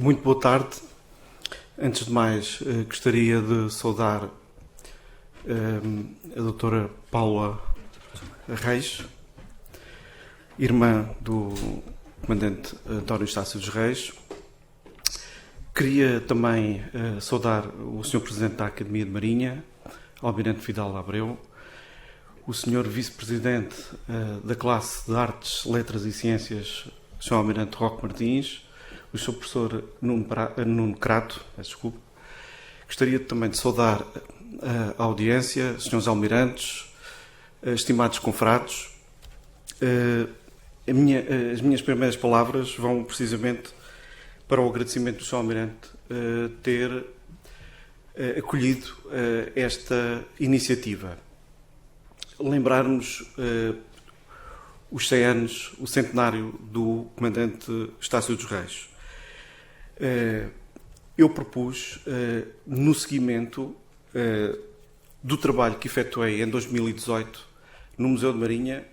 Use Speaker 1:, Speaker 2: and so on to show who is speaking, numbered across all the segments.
Speaker 1: Muito boa tarde. Antes de mais, gostaria de saudar a doutora Paula Reis, irmã do comandante António Estácio dos Reis. Queria também saudar o Sr. Presidente da Academia de Marinha, Almirante Vidal Abreu, o Sr. Vice-Presidente da classe de Artes, Letras e Ciências, Sr. Almirante Roque Martins, o Sr. Professor Nuno Crato, desculpe. Gostaria também de saudar a audiência, Srs. Almirantes, estimados confrados. As minhas primeiras palavras vão precisamente para o agradecimento do Sr. Almirante ter acolhido esta iniciativa. Lembrarmos os 100 anos, o centenário do comandante Estácio dos Reis. Eu propus, no seguimento do trabalho que efetuei em 2018 no Museu de Marinha,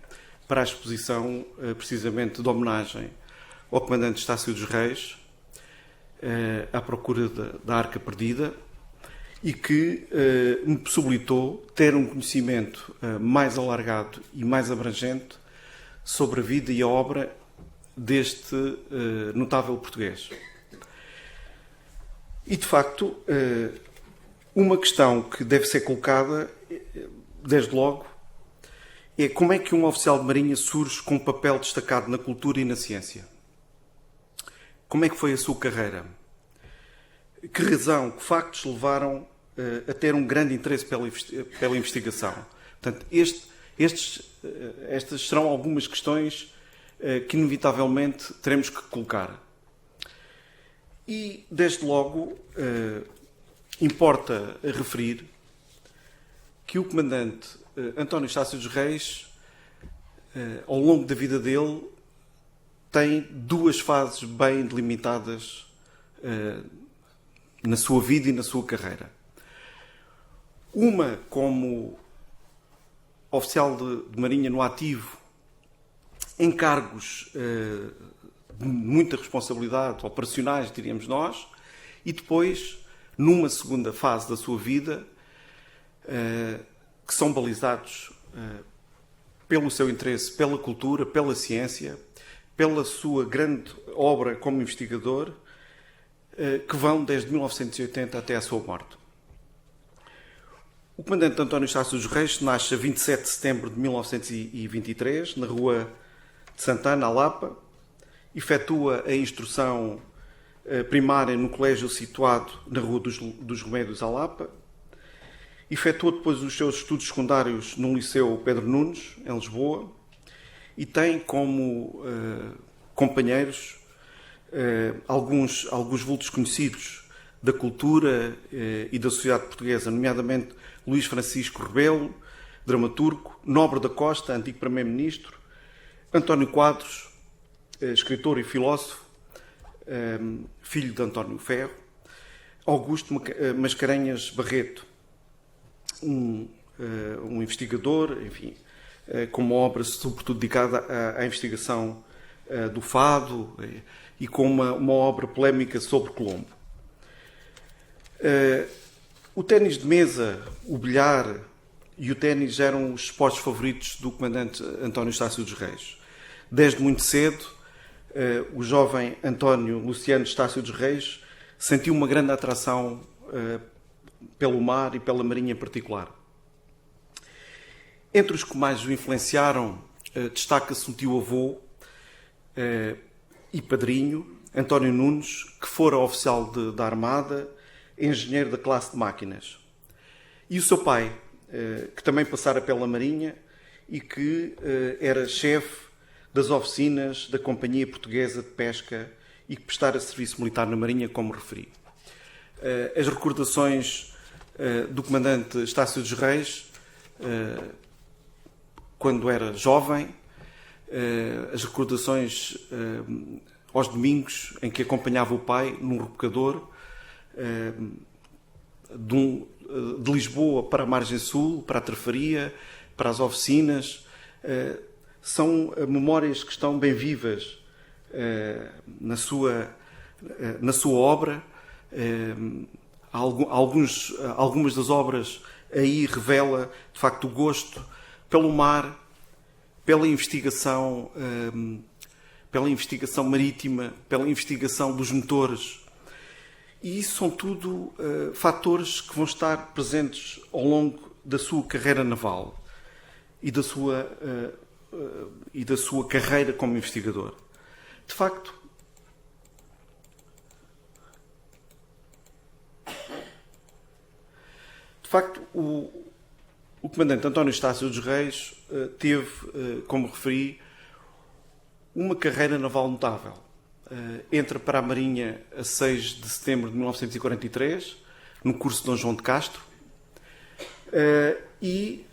Speaker 1: para a exposição, precisamente, de homenagem ao comandante Estácio dos Reis, à procura da Arca Perdida, e que me possibilitou ter um conhecimento mais alargado e mais abrangente sobre a vida e a obra deste notável português. E, de facto, uma questão que deve ser colocada, desde logo, é como é que um oficial de marinha surge com um papel destacado na cultura e na ciência? Como é que foi a sua carreira? Que razão, que factos levaram a ter um grande interesse pela investigação? Portanto, estas serão algumas questões que, inevitavelmente, teremos que colocar. E, desde logo, importa referir que o comandante António Estácio dos Reis, ao longo da vida dele, tem duas fases bem delimitadas na sua vida e na sua carreira. Uma como oficial de marinha no ativo, em cargos de muita responsabilidade, operacionais, diríamos nós, e depois, numa segunda fase da sua vida, que são balizados pelo seu interesse pela cultura, pela ciência, pela sua grande obra como investigador, que vão desde 1980 até à sua morte. O comandante António Estácio dos Reis nasce a 27 de setembro de 1923, na rua de Santana, Lapa. Efetua a instrução primária no colégio situado na Rua dos Remédios, à Lapa. Efetua depois os seus estudos secundários no Liceu Pedro Nunes, em Lisboa, e tem como companheiros alguns vultos conhecidos da cultura e da sociedade portuguesa, nomeadamente Luís Francisco Rebelo, dramaturgo, Nobre da Costa, antigo primeiro-ministro, António Quadros, escritor e filósofo, filho de António Ferro, Augusto Mascarenhas Barreto, um investigador, enfim, com uma obra sobretudo dedicada à investigação do fado e com uma obra polémica sobre Colombo. O ténis de mesa, o bilhar e o ténis eram os esportes favoritos do comandante António Estácio dos Reis. Desde muito cedo, o jovem António Luciano Estácio dos Reis sentiu uma grande atração pelo mar e pela marinha em particular. Entre os que mais o influenciaram, destaca-se um tio-avô e padrinho, António Nunes, que fora oficial da Armada, engenheiro da classe de máquinas. E o seu pai, que também passara pela marinha e que era chefe das oficinas da Companhia Portuguesa de Pesca e que prestara serviço militar na marinha, como referi. As recordações do comandante Estácio dos Reis, quando era jovem, as recordações aos domingos em que acompanhava o pai num rebocador de Lisboa para a margem sul, para a Trafaria, para as oficinas, são memórias que estão bem vivas na sua na sua obra. Algumas das obras aí revela, de facto, o gosto pelo mar, pela investigação marítima, pela investigação dos motores. E isso são tudo fatores que vão estar presentes ao longo da sua carreira naval e da sua carreira como investigador. De facto, o comandante António Estácio dos Reis teve, como referi, uma carreira naval notável. Entra para a Marinha a 6 de setembro de 1943, no curso de Dom João de Castro, e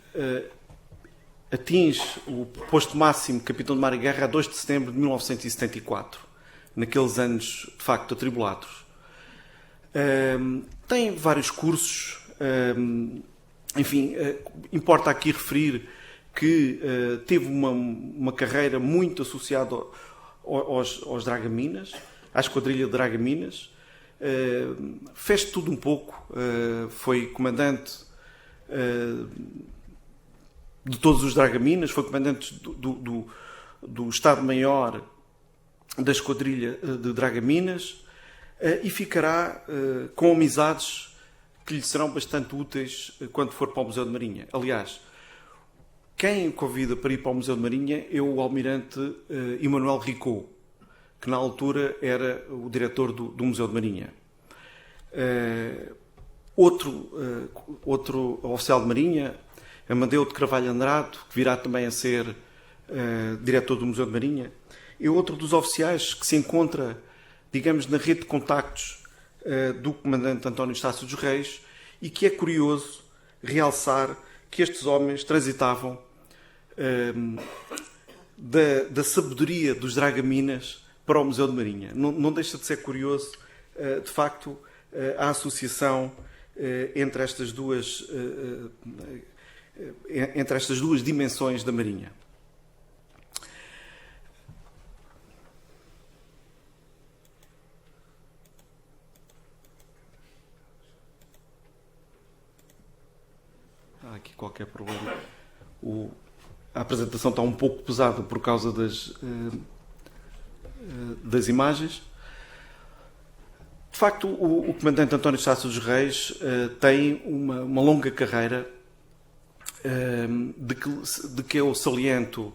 Speaker 1: atinge o posto máximo de Capitão de Mar e Guerra a 2 de setembro de 1974, naqueles anos, de facto, atribulados. Tem vários cursos, enfim, importa aqui referir que teve uma carreira muito associada aos Dragaminas, à esquadrilha de Dragaminas. Fez tudo um pouco, foi comandante de todos os Dragaminas, foi comandante do Estado-Maior da esquadrilha de Dragaminas, e ficará com amizades que lhe serão bastante úteis quando for para o Museu de Marinha. Aliás, quem o convida para ir para o Museu de Marinha é o almirante Emanuel Ricot, que na altura era o diretor do Museu de Marinha. Outro oficial de Marinha, Amadeu de Carvalho Andrade, que virá também a ser diretor do Museu de Marinha, é outro dos oficiais que se encontra, digamos, na rede de contactos do comandante António Estácio dos Reis, e que é curioso realçar que estes homens transitavam da sabedoria dos Dragaminas para o Museu de Marinha. Não deixa de ser curioso, de facto, a associação entre estas duas dimensões da Marinha. Há aqui qualquer problema. A apresentação está um pouco pesada por causa das imagens. De facto, o comandante António Estácio dos Reis tem uma longa carreira de que eu saliento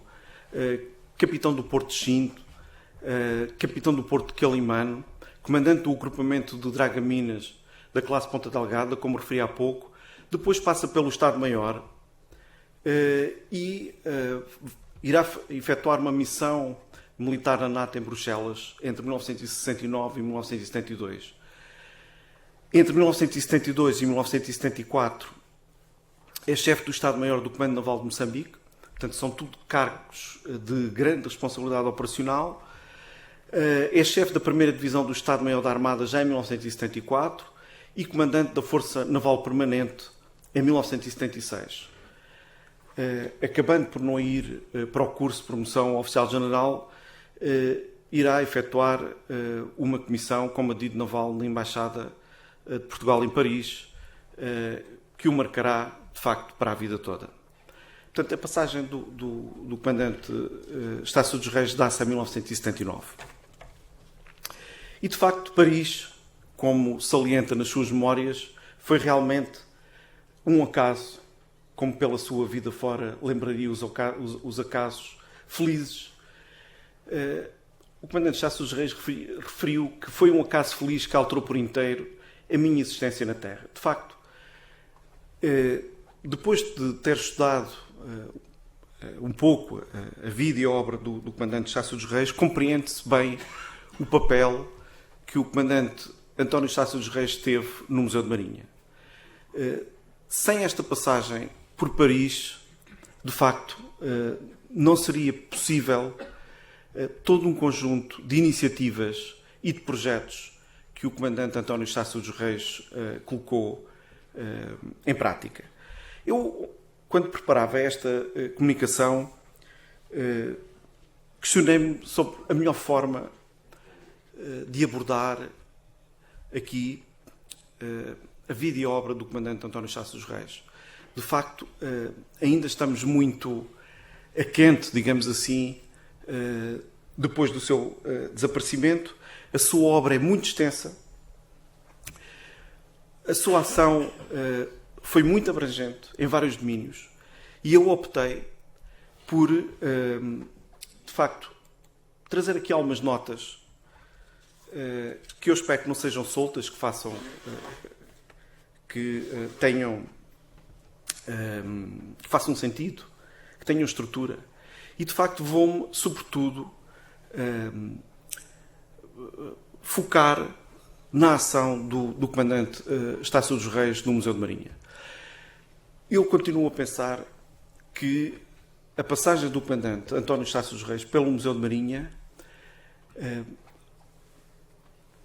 Speaker 1: capitão do Porto de Xinto, capitão do Porto de Quelimane, comandante do agrupamento de Dragaminas da classe Ponta Delgada, como referi há pouco. Depois passa pelo Estado-Maior e irá efetuar uma missão militar na NATO em Bruxelas entre 1969 e 1972. Entre 1972 e 1974 é chefe do Estado-Maior do Comando Naval de Moçambique. Portanto, são tudo cargos de grande responsabilidade operacional. É chefe da 1ª Divisão do Estado-Maior da Armada já em 1974 e comandante da Força Naval Permanente em 1976. Acabando por não ir para o curso de promoção oficial-general, irá efetuar uma comissão como adido naval na Embaixada de Portugal em Paris, que o marcará, de facto, para a vida toda. Portanto, a passagem do comandante Estácio dos Reis dá-se a 1979. E, de facto, Paris, como salienta nas suas memórias, foi realmente um acaso, como pela sua vida fora lembraria os acasos felizes. O comandante Estácio dos Reis referiu que foi um acaso feliz que alterou por inteiro a minha existência na Terra. De facto, depois de ter estudado um pouco a vida e a obra do comandante Estácio dos Reis, compreende-se bem o papel que o comandante António Estácio dos Reis teve no Museu de Marinha. Sem esta passagem por Paris, de facto, não seria possível todo um conjunto de iniciativas e de projetos que o comandante António Estácio dos Reis colocou em prática. Eu, quando preparava esta comunicação, questionei-me sobre a melhor forma de abordar aqui a vida e a obra do comandante António Chá dos Reis. De facto, ainda estamos muito a quente, digamos assim, depois do seu desaparecimento. A sua obra é muito extensa, a sua ação foi muito abrangente em vários domínios e eu optei por, de facto, trazer aqui algumas notas que eu espero que não sejam soltas, que façam, que tenham, que façam sentido, que tenham estrutura. E, de facto, vou-me, sobretudo, focar na ação do comandante Estácio dos Reis no Museu de Marinha. Eu continuo a pensar que a passagem do comandante António Estácio dos Reis pelo Museu de Marinha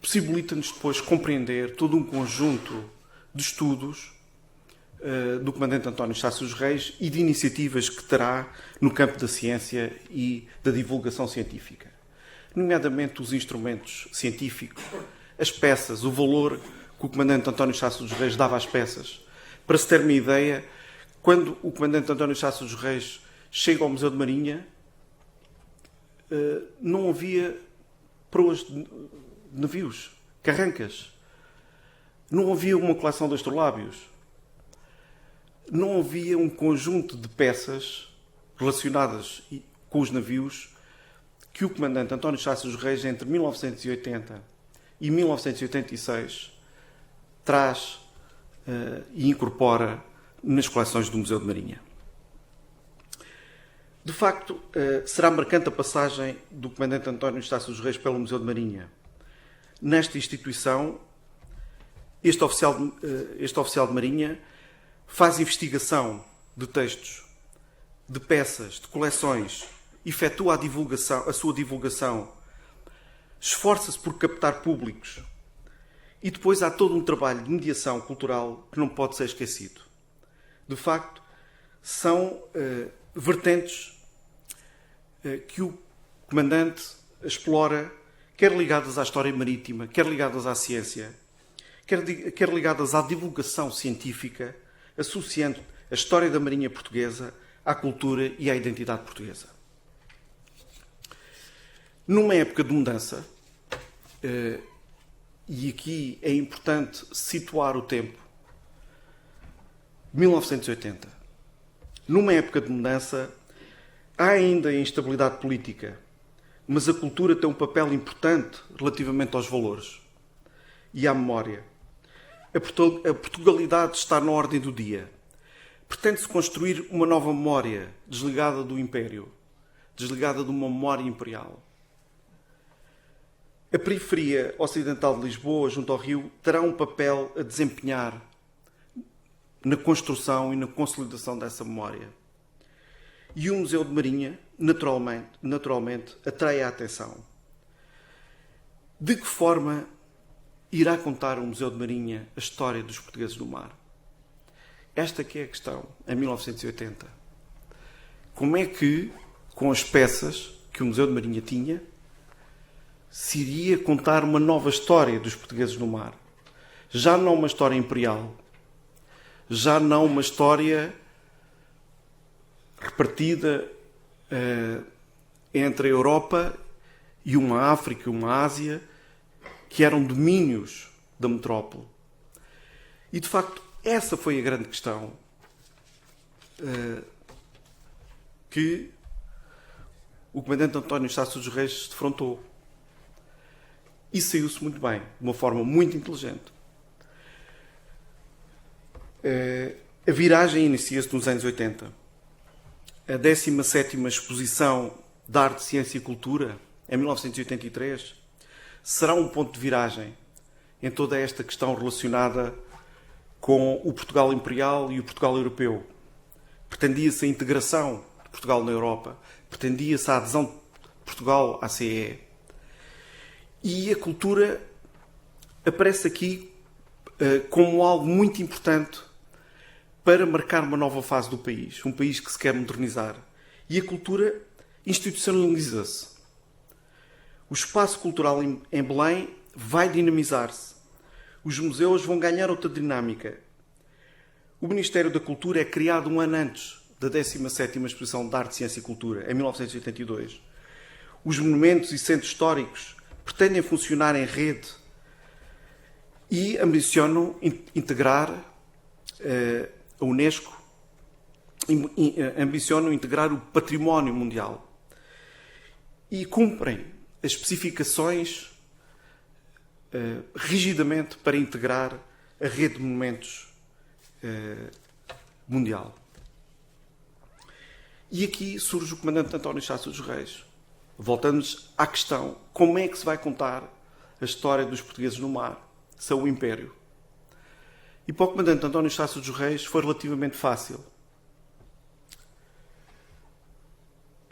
Speaker 1: possibilita-nos depois compreender todo um conjunto de estudos do comandante António Estácio dos Reis e de iniciativas que terá no campo da ciência e da divulgação científica. Nomeadamente os instrumentos científicos, as peças, o valor que o comandante António Estácio dos Reis dava às peças. Para se ter uma ideia, quando o comandante António Estácio dos Reis chega ao Museu de Marinha, não havia proas de navios, carrancas. Não havia uma coleção de astrolábios. Não havia um conjunto de peças relacionadas com os navios que o comandante António Estácio dos Reis, entre 1980 e 1986, traz e incorpora nas coleções do Museu de Marinha. De facto, será marcante a passagem do comandante António Estácio dos Reis pelo Museu de Marinha. Nesta instituição, este oficial de Marinha faz investigação de textos, de peças, de coleções, efetua a sua divulgação, esforça-se por captar públicos e depois há todo um trabalho de mediação cultural que não pode ser esquecido. De facto, são vertentes que o comandante explora, quer ligadas à história marítima, quer ligadas à ciência, quer ligadas à divulgação científica, associando a história da Marinha Portuguesa à cultura e à identidade portuguesa. Numa época de mudança, e aqui é importante situar o tempo, 1980. Numa época de mudança, há ainda instabilidade política, mas a cultura tem um papel importante relativamente aos valores e à memória. A Portugalidade está na ordem do dia. Pretende-se construir uma nova memória, desligada do Império, desligada de uma memória imperial. A periferia ocidental de Lisboa, junto ao Rio, terá um papel a desempenhar na construção e na consolidação dessa memória. E o Museu de Marinha, naturalmente atrai a atenção. De que forma irá contar o Museu de Marinha a história dos portugueses no mar? Esta que é a questão, em 1980. Como é que, com as peças que o Museu de Marinha tinha, se iria contar uma nova história dos portugueses no mar? Já não uma história imperial, já não uma história repartida entre a Europa e uma África e uma Ásia, que eram domínios da metrópole. E, de facto, essa foi a grande questão que o comandante António Estácio dos Reis se defrontou. E saiu-se muito bem, de uma forma muito inteligente. A viragem inicia-se nos anos 80. A 17ª Exposição de Arte, Ciência e Cultura, em 1983, será um ponto de viragem em toda esta questão relacionada com o Portugal imperial e o Portugal europeu. Pretendia-se a integração de Portugal na Europa, pretendia-se a adesão de Portugal à CE. E a cultura aparece aqui como algo muito importante para marcar uma nova fase do país, um país que se quer modernizar. E a cultura institucionaliza-se. O espaço cultural em Belém vai dinamizar-se. Os museus vão ganhar outra dinâmica. O Ministério da Cultura é criado um ano antes da 17ª Exposição de Arte, Ciência e Cultura, em 1982. Os monumentos e centros históricos pretendem funcionar em rede e ambicionam integrar a Unesco, ambicionam integrar o património mundial e cumprem as especificações rigidamente para integrar a rede de monumentos mundial. E aqui surge o comandante António Chassa dos Reis. Voltamos à questão: como é que se vai contar a história dos portugueses no mar, são o Império? E para o comandante António Chassa dos Reis foi relativamente fácil.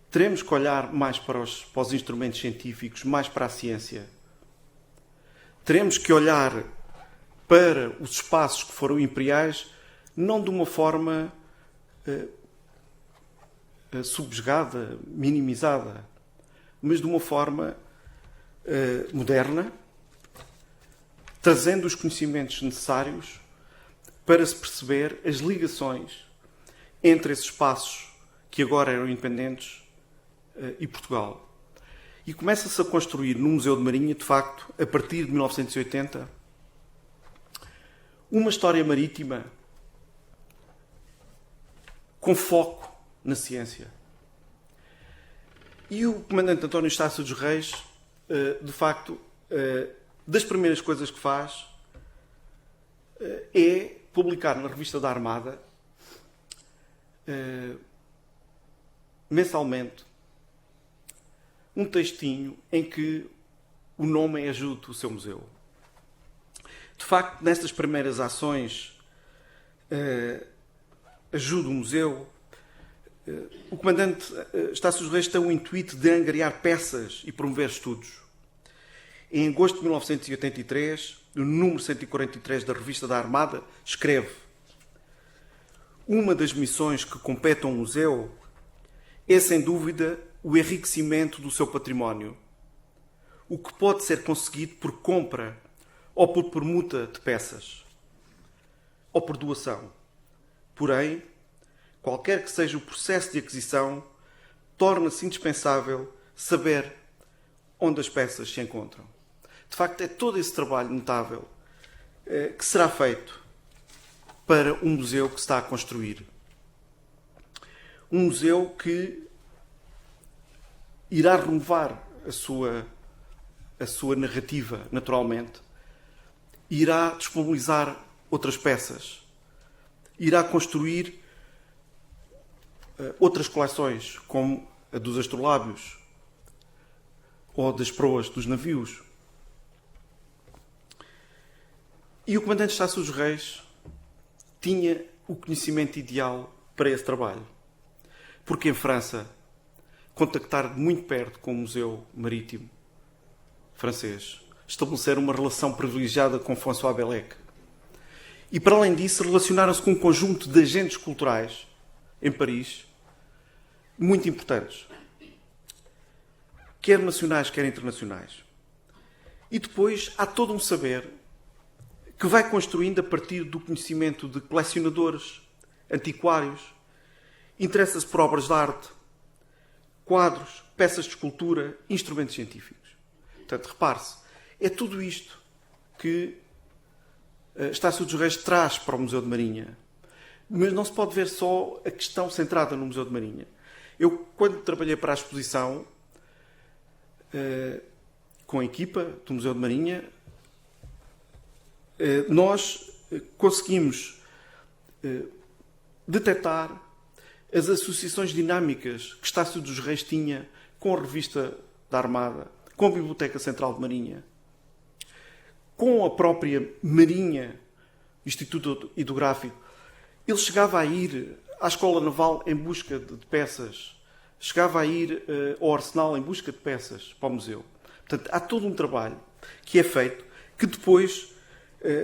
Speaker 1: Teremos que olhar mais para os instrumentos científicos, mais para a ciência. Teremos que olhar para os espaços que foram imperiais, não de uma forma subjugada, minimizada, mas de uma forma moderna, trazendo os conhecimentos necessários para se perceber as ligações entre esses espaços que agora eram independentes e Portugal. E começa-se a construir no Museu de Marinha, de facto, a partir de 1980, uma história marítima com foco na ciência. E o comandante António Chassa dos Reis, de facto, das primeiras coisas que faz é publicar na Revista da Armada, mensalmente, um textinho em que o nome é ajude o seu museu. De facto, nestas primeiras ações, ajude o museu, o comandante Chassa dos Reis tem o intuito de angariar peças e promover estudos. Em agosto de 1983, no número 143 da Revista da Armada, escreve: uma das missões que compete ao museu é, sem dúvida, o enriquecimento do seu património, o que pode ser conseguido por compra ou por permuta de peças, ou por doação. Porém, qualquer que seja o processo de aquisição, torna-se indispensável saber onde as peças se encontram. De facto, é todo esse trabalho notável que será feito para um museu que se está a construir. Um museu que irá renovar a sua narrativa, naturalmente, irá disponibilizar outras peças, irá construir outras coleções, como a dos astrolábios ou das proas dos navios. E o comandante Chassa dos Reis tinha o conhecimento ideal para esse trabalho. Porque em França, contactar de muito perto com o Museu Marítimo francês, estabelecer uma relação privilegiada com François Bellec. E, para além disso, relacionaram-se com um conjunto de agentes culturais em Paris, muito importantes. Quer nacionais, quer internacionais. E depois há todo um saber que vai construindo a partir do conhecimento de colecionadores, antiquários, interessa-se por obras de arte, quadros, peças de escultura, instrumentos científicos. Portanto, repare-se, é tudo isto que Chassa dos Reis traz para o Museu de Marinha. Mas não se pode ver só a questão centrada no Museu de Marinha. Eu, quando trabalhei para a exposição, com a equipa do Museu de Marinha, nós conseguimos detectar as associações dinâmicas que Chassa dos Reis tinha com a Revista da Armada, com a Biblioteca Central de Marinha, com a própria Marinha, Instituto Hidrográfico. Ele chegava a ir à Escola Naval em busca de peças, chegava a ir ao Arsenal em busca de peças para o museu. Portanto, há todo um trabalho que é feito, que depois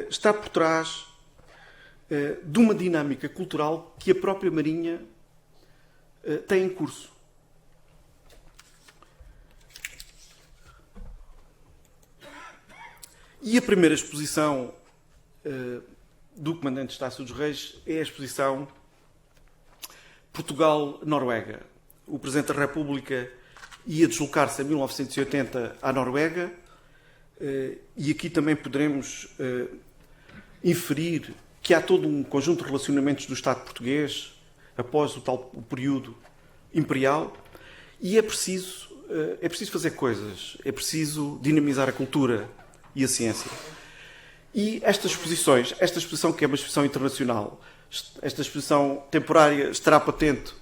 Speaker 1: está por trás de uma dinâmica cultural que a própria Marinha tem em curso. E a primeira exposição do Comandante Estácio dos Reis é a exposição Portugal-Noruega. O Presidente da República ia deslocar-se em 1980 à Noruega, e aqui também poderemos inferir que há todo um conjunto de relacionamentos do Estado português após o período imperial, e é preciso fazer coisas, é preciso dinamizar a cultura e a ciência. E esta exposição que é uma exposição internacional, esta exposição temporária estará patente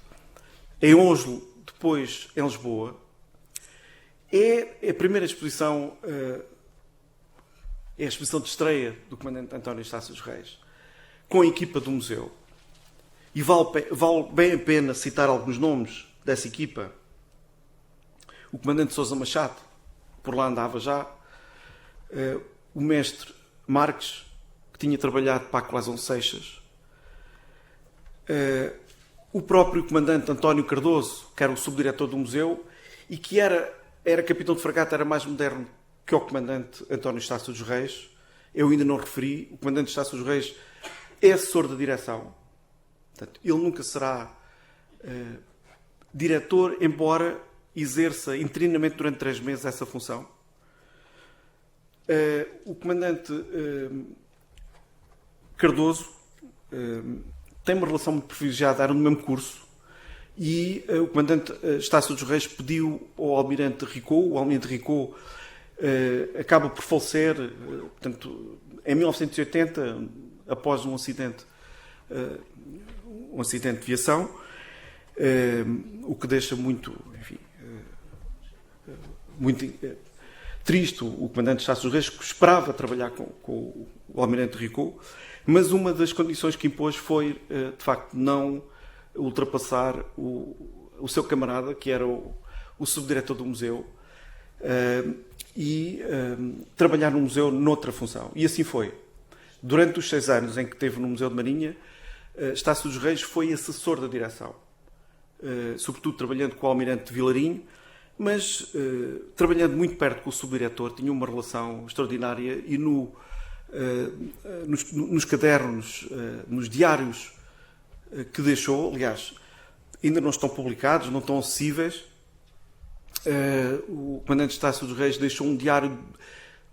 Speaker 1: em Oslo, depois em Lisboa, é a primeira exposição, é a exposição de estreia do Comandante António Estácio dos Reis, com a equipa do museu. E vale bem a pena citar alguns nomes dessa equipa. O Comandante Sousa Machado, por lá andava já, o Mestre Marques, que tinha trabalhado para a Colação Seixas, o próprio Comandante António Cardoso, que era o subdiretor do museu e que era capitão de fragata, era mais moderno que o Comandante António Estácio dos Reis. Eu ainda não referi, o Comandante Estácio dos Reis é assessor da direção. Portanto, ele nunca será diretor, embora exerça interinamente durante 3 meses essa função. O Comandante Cardoso tem uma relação muito privilegiada, era no mesmo curso, e o Comandante Estácio dos Reis pediu ao Almirante Ricot. O Almirante Ricot acaba por falecer, portanto, em 1980, após um acidente de viação, o que deixa muito, enfim, muito triste o Comandante Estácio dos Reis, que esperava trabalhar com o Almirante Ricot, mas uma das condições que impôs foi, de facto, não ultrapassar o seu camarada, que era o subdiretor do museu, e trabalhar no museu noutra função. E assim foi. Durante os 6 anos em que esteve no Museu de Marinha, Estácio dos Reis foi assessor da direção, sobretudo trabalhando com o Almirante Vilarinho, mas trabalhando muito perto com o subdiretor, tinha uma relação extraordinária, e nos cadernos, nos diários que deixou, aliás, ainda não estão publicados, não estão acessíveis, o Comandante Estácio dos Reis deixou um diário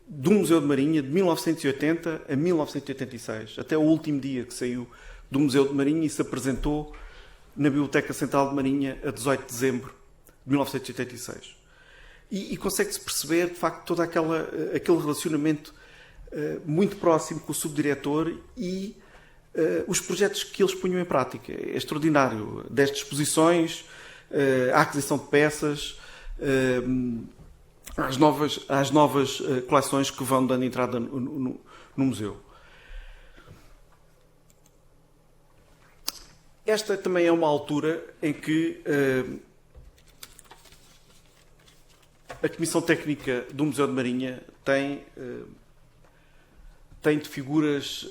Speaker 1: do Museu de Marinha de 1980 a 1986, até o último dia que saiu do Museu de Marinha e se apresentou na Biblioteca Central de Marinha a 18 de dezembro de 1986. E consegue-se perceber, de facto, todo aquele relacionamento muito próximo com o subdiretor e os projetos que eles punham em prática. É extraordinário. Desde exposições, a aquisição de peças, às novas coleções que vão dando entrada no museu. Esta também é uma altura em que a Comissão Técnica do Museu de Marinha tem de figuras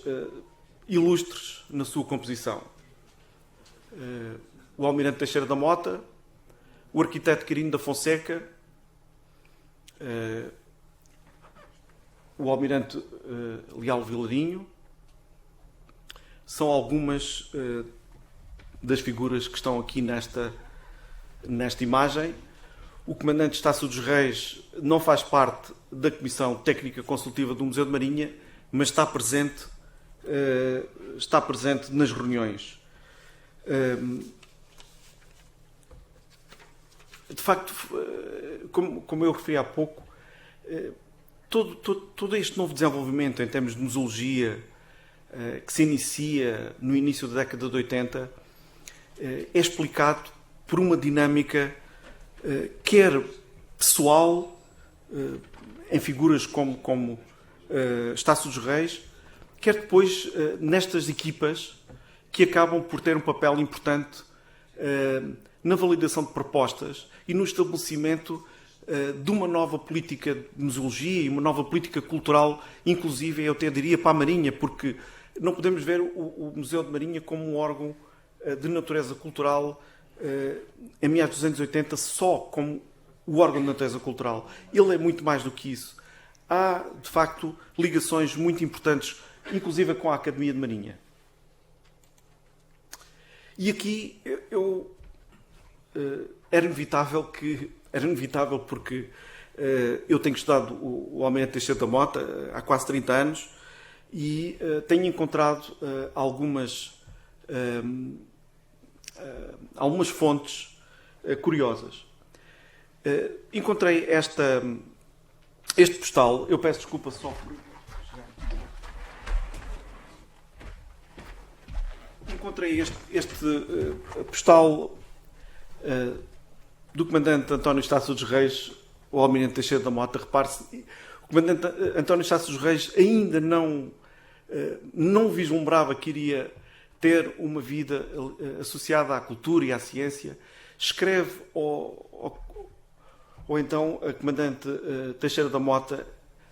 Speaker 1: ilustres na sua composição. O Almirante Teixeira da Mota, o arquiteto Quirino da Fonseca, o Almirante Leal Vilarinho, são algumas das figuras que estão aqui nesta imagem. O Comandante Estácio dos Reis não faz parte da Comissão Técnica Consultiva do Museu de Marinha, mas está presente nas reuniões. De facto, como eu referi há pouco, todo este novo desenvolvimento em termos de museologia que se inicia no início da década de 80 é explicado por uma dinâmica quer pessoal, em figuras como Estácio dos Reis, quer depois nestas equipas que acabam por ter um papel importante na validação de propostas e no estabelecimento de uma nova política de museologia e uma nova política cultural, inclusive, eu até diria, para a Marinha, porque não podemos ver o Museu de Marinha como um órgão de natureza cultural em meados dos anos 80 só como o órgão de natureza cultural. Ele é muito mais do que isso. há, de facto, ligações muito importantes, inclusive com a Academia de Marinha. E aqui era inevitável porque eu tenho estudado o Almirante Teixeira da Mota há quase 30 anos e tenho encontrado algumas fontes curiosas. Encontrei este postal, eu peço desculpa só por... Encontrei este postal do comandante António Estácio dos Reis, o Almirante Teixeira da Mota. Repare-se, o comandante António Estácio dos Reis ainda não vislumbrava que iria ter uma vida associada à cultura e à ciência. Escreve ou então a comandante Teixeira da Mota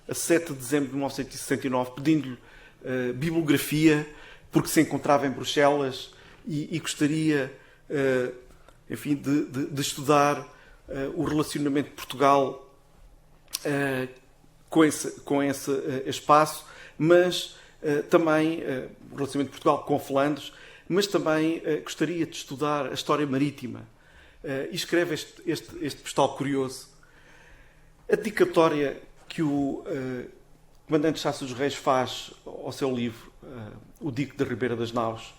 Speaker 1: a 7 de dezembro de 1969, pedindo-lhe bibliografia, porque se encontrava em Bruxelas e gostaria, enfim, de estudar o relacionamento de Portugal com esse espaço, mas também o relacionamento de Portugal com Flandres, mas também gostaria de estudar a história marítima. E escreve este postal curioso. A dedicatória que o comandante Estácio dos Reis faz ao seu livro, O Dique da Ribeira das Naus,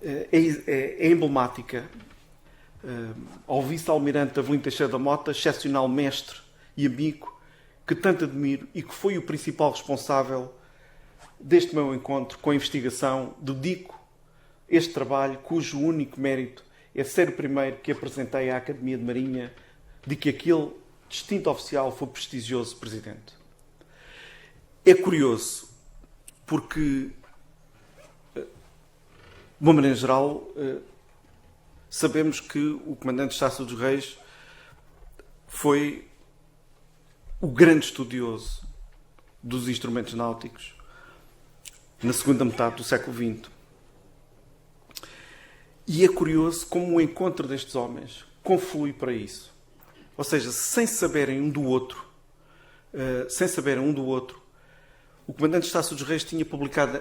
Speaker 1: é emblemática. Ao vice-almirante Avelino Teixeira da Mota, excepcional mestre e amigo, que tanto admiro e que foi o principal responsável deste meu encontro com a investigação, dedico este trabalho, cujo único mérito é ser o primeiro que apresentei à Academia de Marinha de que aquele distinto oficial foi prestigioso presidente. É curioso, porque, de uma maneira geral, sabemos que o comandante Estácio dos Reis foi o grande estudioso dos instrumentos náuticos na segunda metade do século XX. E é curioso como o encontro destes homens conflui para isso. Ou seja, sem saberem um do outro, o comandante Estácio dos Reis tinha publicado,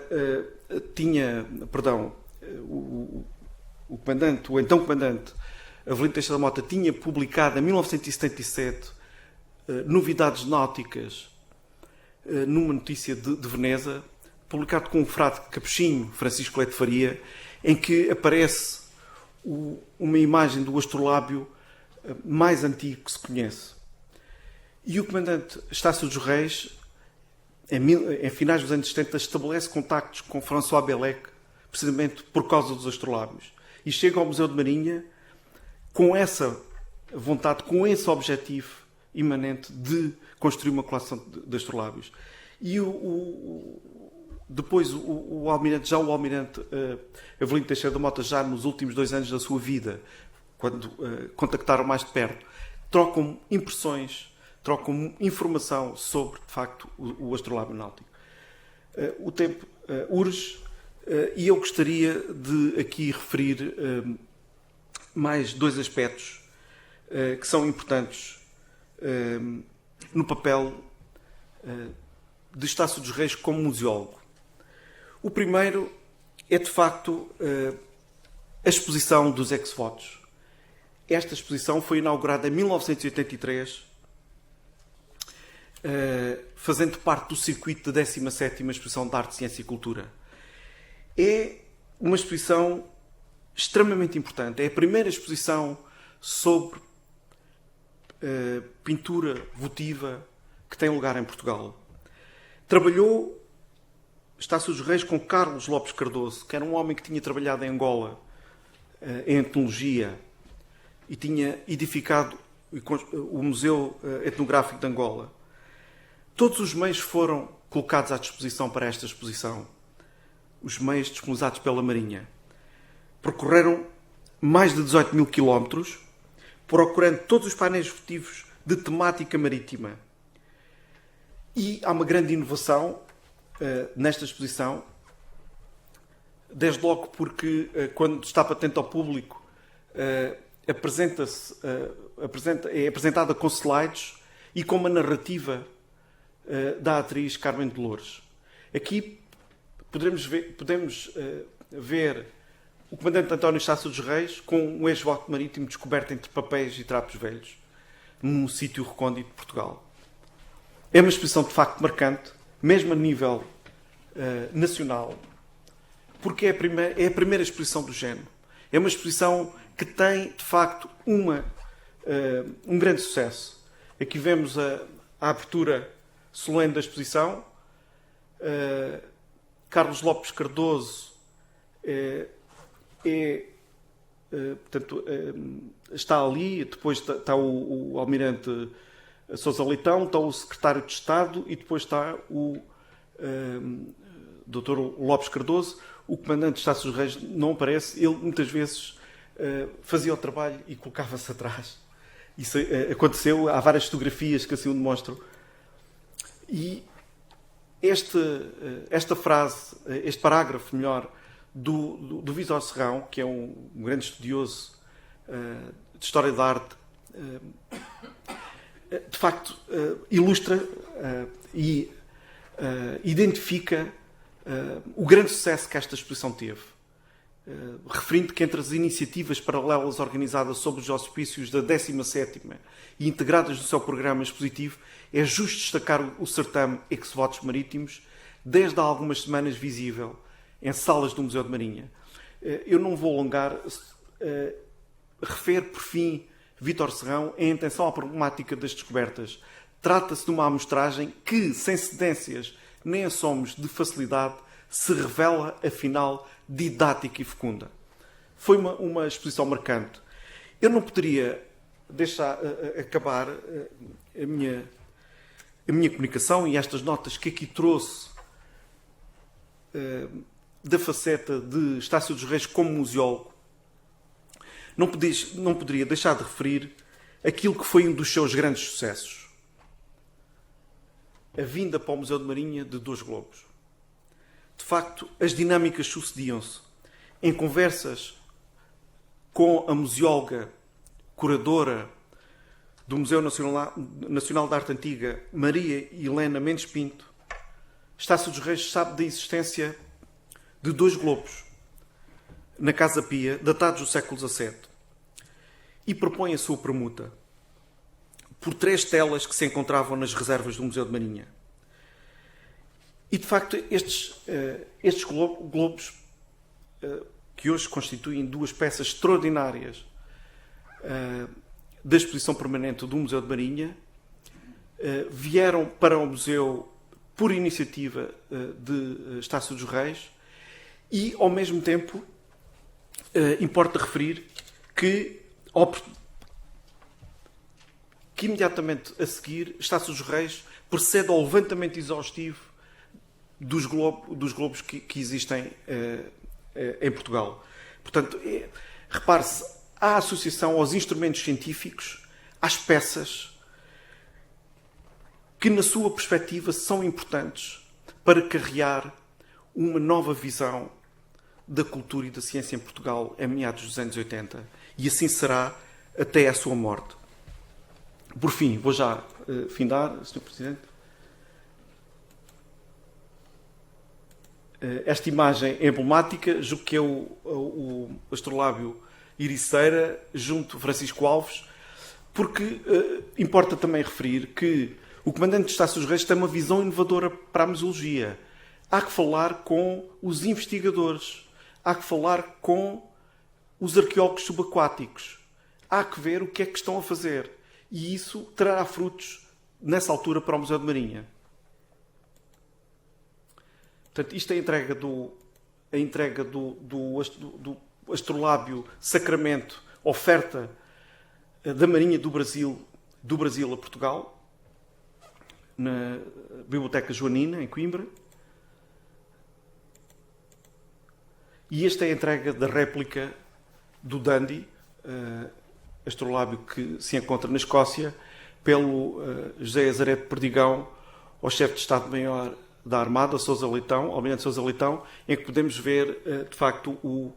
Speaker 1: o então comandante Avelino Teixeira da Mota tinha publicado em 1977 novidades náuticas numa notícia de Veneza, publicado com um frade capuchinho, Francisco Leite Faria, em que aparece uma imagem do astrolábio mais antigo que se conhece. E o comandante Estácio dos Reis, em finais dos anos 70, estabelece contactos com François Bellec, precisamente por causa dos astrolábios. E chega ao Museu de Marinha com essa vontade, com esse objetivo imanente de construir uma coleção de astrolábios. E depois o almirante Avelino Teixeira da Mota, já nos últimos 2 anos da sua vida, quando contactaram mais de perto, trocam impressões, trocam informação sobre, de facto, o astrolábio náutico. O tempo urge e eu gostaria de aqui referir mais 2 aspectos que são importantes no papel de Estácio dos Reis como museólogo. O primeiro é, de facto, a exposição dos ex-votos. Esta exposição foi inaugurada em 1983, fazendo parte do circuito da 17ª Exposição de Arte, Ciência e Cultura. É uma exposição extremamente importante. É a primeira exposição sobre pintura votiva que tem lugar em Portugal. Trabalhou Estácio dos Reis com Carlos Lopes Cardoso, que era um homem que tinha trabalhado em Angola em etnologia e tinha edificado o Museu Etnográfico de Angola. Todos os meios foram colocados à disposição para esta exposição. Os meios disponibilizados pela Marinha. Percorreram mais de 18 mil quilómetros, procurando todos os painéis votivos de temática marítima. E há uma grande inovação nesta exposição, desde logo porque, quando está patente ao público, é apresentada com slides e com uma narrativa da atriz Carmen de Loures. Aqui podemos ver o comandante António Estácio dos Reis com um ex-voto marítimo descoberto entre papéis e trapos velhos, num sítio recôndito de Portugal. É uma exposição de facto marcante, mesmo a nível nacional, porque é a primeira exposição do género. É uma exposição que tem, de facto, um grande sucesso. Aqui vemos a abertura solene da exposição. Carlos Lopes Cardoso portanto, está ali, depois está o almirante Sousa Leitão, está o secretário de Estado e depois está o Dr. Lopes Cardoso. O comandante Estácio dos Reis não aparece, ele muitas vezes fazia o trabalho e colocava-se atrás. Isso aconteceu, há várias fotografias que assim o demonstram. E esta frase, este parágrafo, melhor, do Vítor Serrão, que é um grande estudioso de História da Arte, de facto ilustra e identifica o grande sucesso que esta exposição teve. Referindo que entre as iniciativas paralelas organizadas sob os auspícios da 17ª e integradas no seu programa expositivo, é justo destacar o certame Ex-Votos Marítimos, desde há algumas semanas visível em salas do Museu de Marinha. Eu não vou alongar, refere por fim Vítor Serrão em atenção à problemática das descobertas. Trata-se de uma amostragem que, sem cedências nem assomos de facilidade, se revela, afinal, didática e fecunda. Foi uma exposição marcante. Eu não poderia deixar acabar a minha comunicação e estas notas que aqui trouxe da faceta de Estácio dos Reis como museólogo. Não poderia deixar de referir aquilo que foi um dos seus grandes sucessos. A vinda para o Museu de Marinha de 2 globos. De facto, as dinâmicas sucediam-se. Em conversas com a museóloga, curadora do Museu Nacional de Arte Antiga, Maria Helena Mendes Pinto, Estácio dos Reis sabe da existência de 2 globos na Casa Pia, datados do século XVII, e propõe a sua permuta por 3 telas que se encontravam nas reservas do Museu de Marinha. E, de facto, estes globos, que hoje constituem 2 peças extraordinárias da exposição permanente do Museu de Marinha, vieram para o museu por iniciativa de Estácio dos Reis e, ao mesmo tempo, importa referir que imediatamente a seguir Estácio dos Reis procede ao levantamento exaustivo dos globos que existem em Portugal. Portanto, repare-se, há associação aos instrumentos científicos, às peças, que na sua perspectiva são importantes para carrear uma nova visão da cultura e da ciência em Portugal em meados dos anos 80. E assim será até à sua morte. Por fim, vou já findar, Sr. Presidente. Esta imagem é emblemática, julgo que é o astrolábio Ericeira, junto a Francisco Alves, porque importa também referir que o comandante Estácio dos Reis tem uma visão inovadora para a museologia. Há que falar com os investigadores, há que falar com os arqueólogos subaquáticos, há que ver o que é que estão a fazer. E isso trará frutos, nessa altura, para o Museu de Marinha. Portanto, isto é a entrega do astrolábio Sacramento, oferta da Marinha do Brasil a Portugal, na Biblioteca Joanina, em Coimbra. E esta é a entrega da réplica do Dundee, astrolábio que se encontra na Escócia, pelo José Azaredo Perdigão, ao chefe de Estado-Maior da Armada, Sousa Leitão, almirante Sousa Leitão, em que podemos ver, de facto, o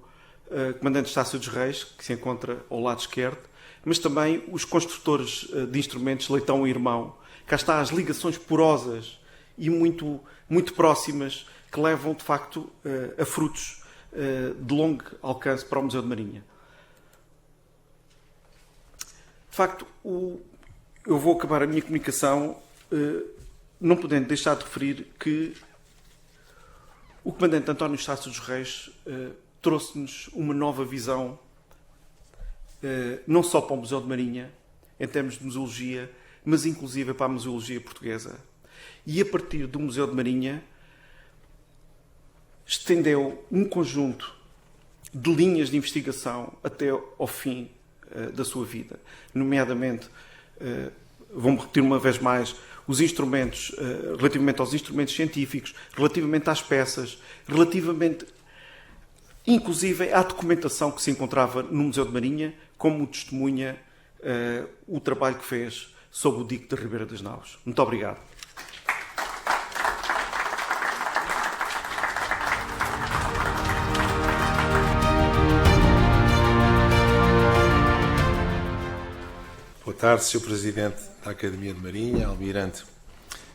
Speaker 1: comandante Estácio dos Reis, que se encontra ao lado esquerdo, mas também os construtores de instrumentos Leitão e Irmão. Cá está as ligações porosas e muito, muito próximas, que levam, de facto, a frutos de longo alcance para o Museu de Marinha. De facto, eu vou acabar a minha comunicação não podendo deixar de referir que o Comandante António Estácio dos Reis trouxe-nos uma nova visão, não só para o Museu de Marinha, em termos de museologia, mas inclusive para a museologia portuguesa. E a partir do Museu de Marinha, estendeu um conjunto de linhas de investigação até ao fim da sua vida. Nomeadamente, vou-me repetir uma vez mais, os instrumentos, relativamente aos instrumentos científicos, relativamente às peças, relativamente, inclusive, à documentação que se encontrava no Museu de Marinha, como testemunha o trabalho que fez sob o dique de Ribeira das Naus. Muito obrigado.
Speaker 2: Boa tarde, Sr. Presidente da Academia de Marinha, Almirante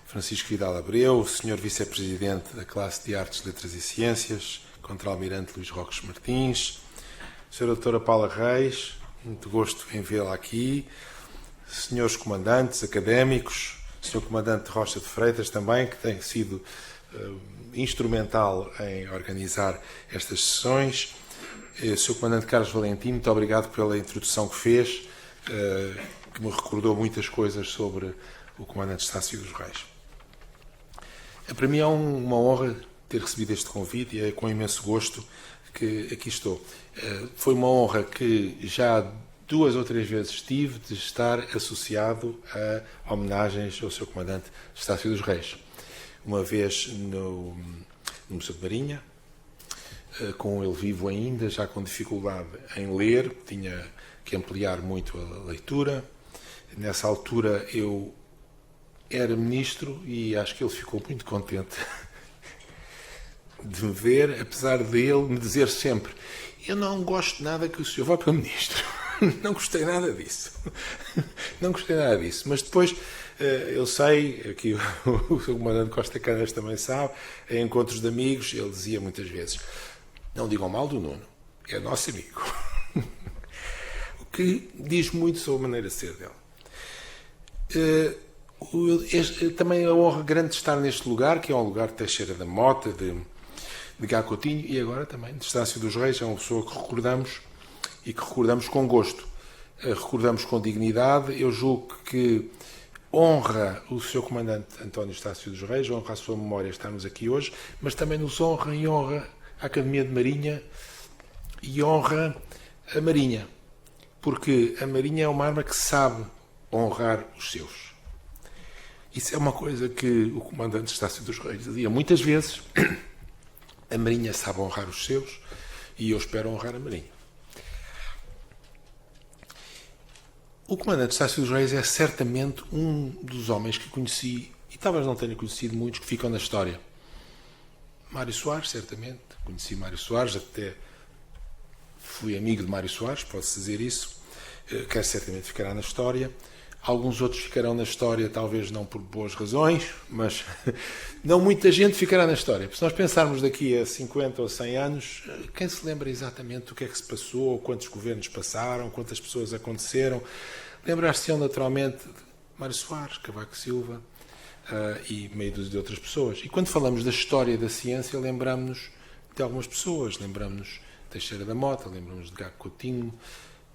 Speaker 2: Francisco Vidal Abreu, Sr. Vice-Presidente da Classe de Artes, Letras e Ciências, Contra-Almirante Luís Roques Martins, Sra. Doutora Paula Reis, muito gosto em vê-la aqui, Srs. Comandantes académicos, Sr. Comandante Rocha de Freitas também, que tem sido instrumental em organizar estas sessões, Sr. Comandante Carlos Valentim, muito obrigado pela introdução que fez, que me recordou muitas coisas sobre o Comandante Estácio dos Reis. Para mim é uma honra ter recebido este convite e é com imenso gosto que aqui estou. Foi uma honra que já 2 ou 3 vezes tive de estar associado a homenagens ao Sr. Comandante Estácio dos Reis. Uma vez no Museu de Marinha, com ele vivo ainda, já com dificuldade em ler, tinha que ampliar muito a leitura. Nessa altura eu era ministro e acho que ele ficou muito contente de me ver, apesar de ele me dizer sempre: eu não gosto nada que o senhor vá para ministro. Não gostei nada disso. Não gostei nada disso. Mas depois, eu sei, aqui o Sr. Comandante Costa Canas também sabe, em encontros de amigos, ele dizia muitas vezes: não digam mal do Nuno, é nosso amigo. O que diz muito sobre a maneira de ser dele. Também a honra grande de estar neste lugar, que é um lugar de Teixeira da Mota, de Gá Coutinho, e agora também de Estácio dos Reis. É uma pessoa que recordamos e que recordamos com gosto, recordamos com dignidade. Eu julgo que honra o Sr. Comandante António Estácio dos Reis, honra a sua memória estarmos aqui hoje, mas também nos honra e honra a Academia de Marinha e honra a Marinha, porque a Marinha é uma arma que sabe honrar os seus. Isso é uma coisa que o Comandante Estácio dos Reis dizia muitas vezes: a Marinha sabe honrar os seus e eu espero honrar a Marinha. O Comandante Estácio dos Reis é certamente um dos homens que conheci, e talvez não tenha conhecido muitos, que ficam na história. Mário Soares, certamente. Conheci Mário Soares, até fui amigo de Mário Soares, pode-se dizer isso. Quer certamente ficará na história. Alguns outros ficarão na história, talvez não por boas razões, mas não muita gente ficará na história. Porque se nós pensarmos daqui a 50 ou 100 anos, quem se lembra exatamente do que é que se passou, quantos governos passaram, quantas pessoas aconteceram? Lembrar-se-ão naturalmente de Mário Soares, Cavaco Silva e meio dúzia de outras pessoas. E quando falamos da história da ciência, lembramos-nos de algumas pessoas. Lembramos-nos de Teixeira da Mota, lembramos-nos de Gá Coutinho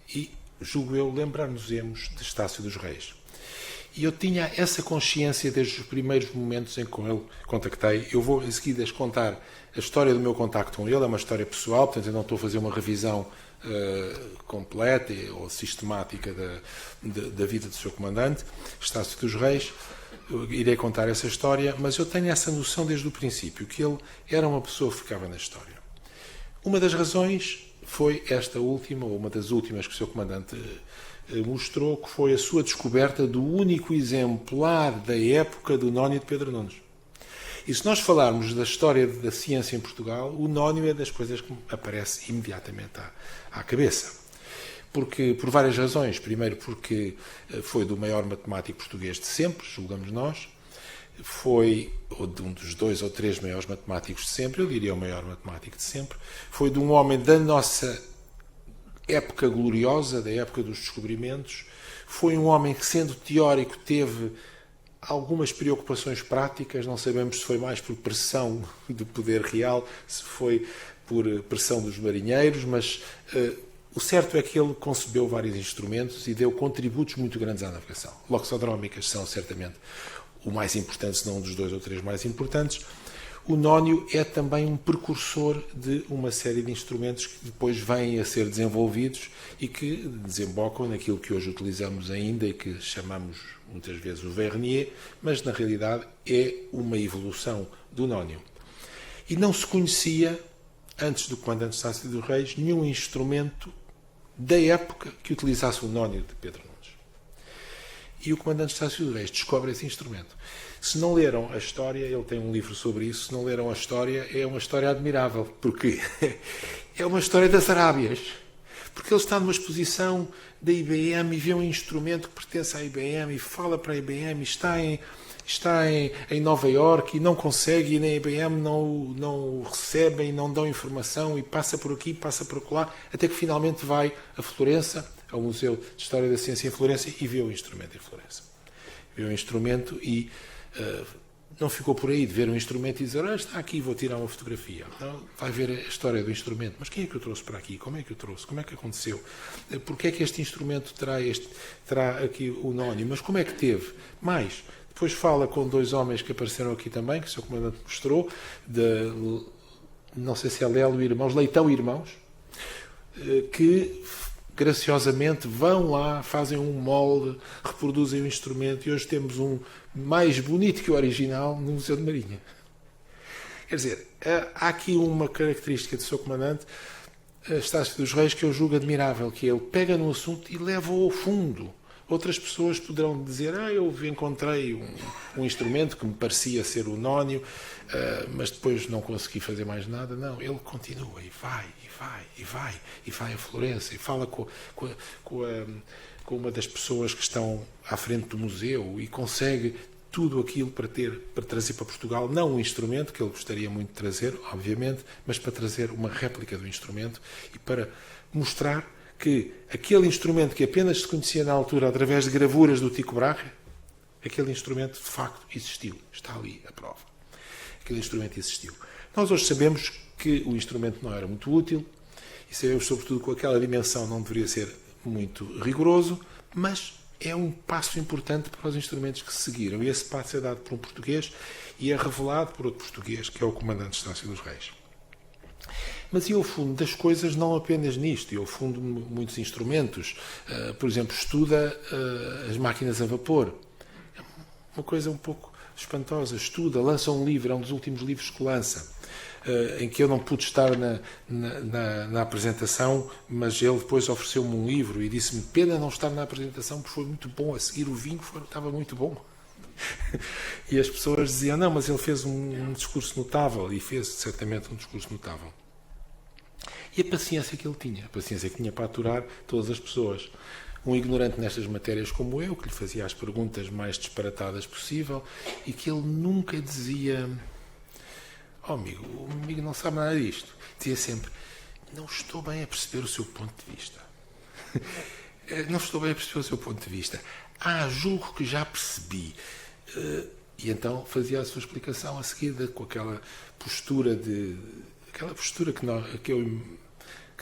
Speaker 2: e, julgo eu, lembrar-nos-emos de Estácio dos Reis. E eu tinha essa consciência desde os primeiros momentos em que com ele contactei. Eu vou, em seguida, contar a história do meu contacto com ele. É uma história pessoal, portanto, eu não estou a fazer uma revisão completa ou sistemática da vida do seu comandante, Estácio dos Reis. Eu irei contar essa história, mas eu tenho essa noção desde o princípio, que ele era uma pessoa que ficava na história. Uma das razões foi esta última, ou uma das últimas que o seu comandante mostrou, que foi a sua descoberta do único exemplar da época do nónio de Pedro Nunes. E se nós falarmos da história da ciência em Portugal, o nónio é das coisas que me aparece imediatamente à cabeça. Porque, por várias razões. Primeiro porque foi do maior matemático português de sempre, julgamos nós. foi de um dos 2 ou 3 maiores matemáticos de sempre, eu diria o maior matemático de sempre, foi de um homem da nossa época gloriosa, da época dos descobrimentos, foi um homem que, sendo teórico, teve algumas preocupações práticas, não sabemos se foi mais por pressão do poder real, se foi por pressão dos marinheiros, mas o certo é que ele concebeu vários instrumentos e deu contributos muito grandes à navegação. Loxodrómicas são certamente o mais importante, se não um dos 2 ou 3 mais importantes. O nónio é também um precursor de uma série de instrumentos que depois vêm a ser desenvolvidos e que desembocam naquilo que hoje utilizamos ainda e que chamamos muitas vezes o vernier, mas na realidade é uma evolução do nónio. E não se conhecia, antes do comandante Estácio dos Reis, nenhum instrumento da época que utilizasse o nónio de Pedro Nunes. E o comandante Estácio dos Reis descobre esse instrumento. Se não leram a história, ele tem um livro sobre isso, se não leram a história, é uma história admirável, porque é uma história das Arábias. Porque ele está numa exposição da IBM e vê um instrumento que pertence à IBM e fala para a IBM, está em Nova Iorque e não consegue, e na IBM não o recebem, não dão informação, e passa por aqui, passa por lá, até que finalmente vai a Florença, ao Museu de História da Ciência em Florença, e vê o instrumento em Florença. Vê o instrumento e não ficou por aí de ver um instrumento e dizer, está aqui, vou tirar uma fotografia. Não, vai ver a história do instrumento. Mas quem é que o trouxe para aqui? Como é que o trouxe? Como é que aconteceu? Porquê é que este instrumento terá aqui o nónio? Mas como é que teve? Mais, depois fala com 2 homens que apareceram aqui também, que o Sr. Comandante mostrou, não sei se é Lelo e Irmãos, Leitão e Irmãos, que graciosamente vão lá, fazem um molde, reproduzem o instrumento, e hoje temos um mais bonito que o original no Museu de Marinha. Quer dizer, há aqui uma característica do seu comandante, Estácio dos Reis, que eu julgo admirável, que ele pega no assunto e leva-o ao fundo. Outras pessoas poderão dizer, eu encontrei um instrumento que me parecia ser o nónio, mas depois não consegui fazer mais nada. Não, ele continua e vai a Florença e fala com uma das pessoas que estão à frente do museu e consegue tudo aquilo para trazer para Portugal, não um instrumento que ele gostaria muito de trazer, obviamente, mas para trazer uma réplica do instrumento e para mostrar que aquele instrumento que apenas se conhecia na altura através de gravuras do Tycho Brahe, aquele instrumento de facto existiu. Está ali a prova. Aquele instrumento existiu. Nós hoje sabemos que o instrumento não era muito útil e sabemos sobretudo que com aquela dimensão não deveria ser muito rigoroso, mas é um passo importante para os instrumentos que se seguiram. E esse passo é dado por um português e é revelado por outro português, que é o comandante Estácio dos Reis. Mas eu fundo das coisas não apenas nisto, eu fundo muitos instrumentos. Por exemplo, estuda as máquinas a vapor. É uma coisa um pouco espantosa. Estuda, lança um livro, é um dos últimos livros que lança, em que eu não pude estar na apresentação, mas ele depois ofereceu-me um livro e disse-me, pena não estar na apresentação, porque foi muito bom, a seguir o vinho estava muito bom. E as pessoas diziam, não, mas ele fez um discurso notável, e fez certamente um discurso notável. E a paciência que ele tinha, a paciência que tinha para aturar todas as pessoas. Um ignorante nestas matérias como eu, que lhe fazia as perguntas mais disparatadas possível, e que ele nunca dizia, amigo, o amigo não sabe nada disto. Dizia sempre, não estou bem a perceber o seu ponto de vista. Não estou bem a perceber o seu ponto de vista. Julgo que já percebi. E então fazia a sua explicação a seguir com aquela postura que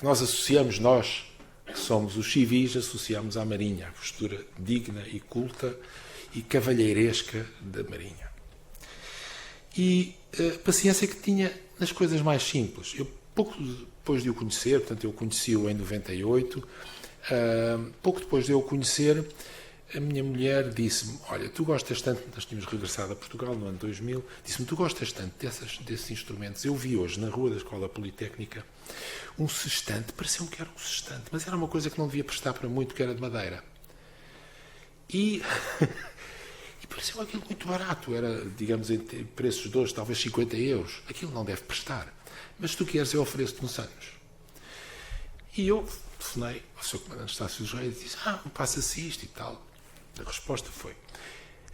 Speaker 2: nós associamos, nós que somos os civis, associamos à Marinha, a postura digna e culta e cavalheiresca da Marinha. E a paciência que tinha nas coisas mais simples. Eu, pouco depois de o conhecer, portanto eu conheci-o em 98, pouco depois de eu o conhecer, a minha mulher disse-me, olha, tu gostas tanto, nós tínhamos regressado a Portugal no ano 2000, disse-me, tu gostas tanto desses instrumentos. Eu vi hoje na rua da Escola Politécnica um sextante, pareceu-me que era um sextante, mas era uma coisa que não devia prestar para muito, que era de madeira. E pareceu aquilo muito barato, era, digamos, em preços de hoje, talvez 50 euros. Aquilo não deve prestar. Mas se tu queres, eu ofereço-te uns anos. E eu telefonei ao Sr. Comandante Estácio dos Reis e disse, passa-se isto e tal. A resposta foi,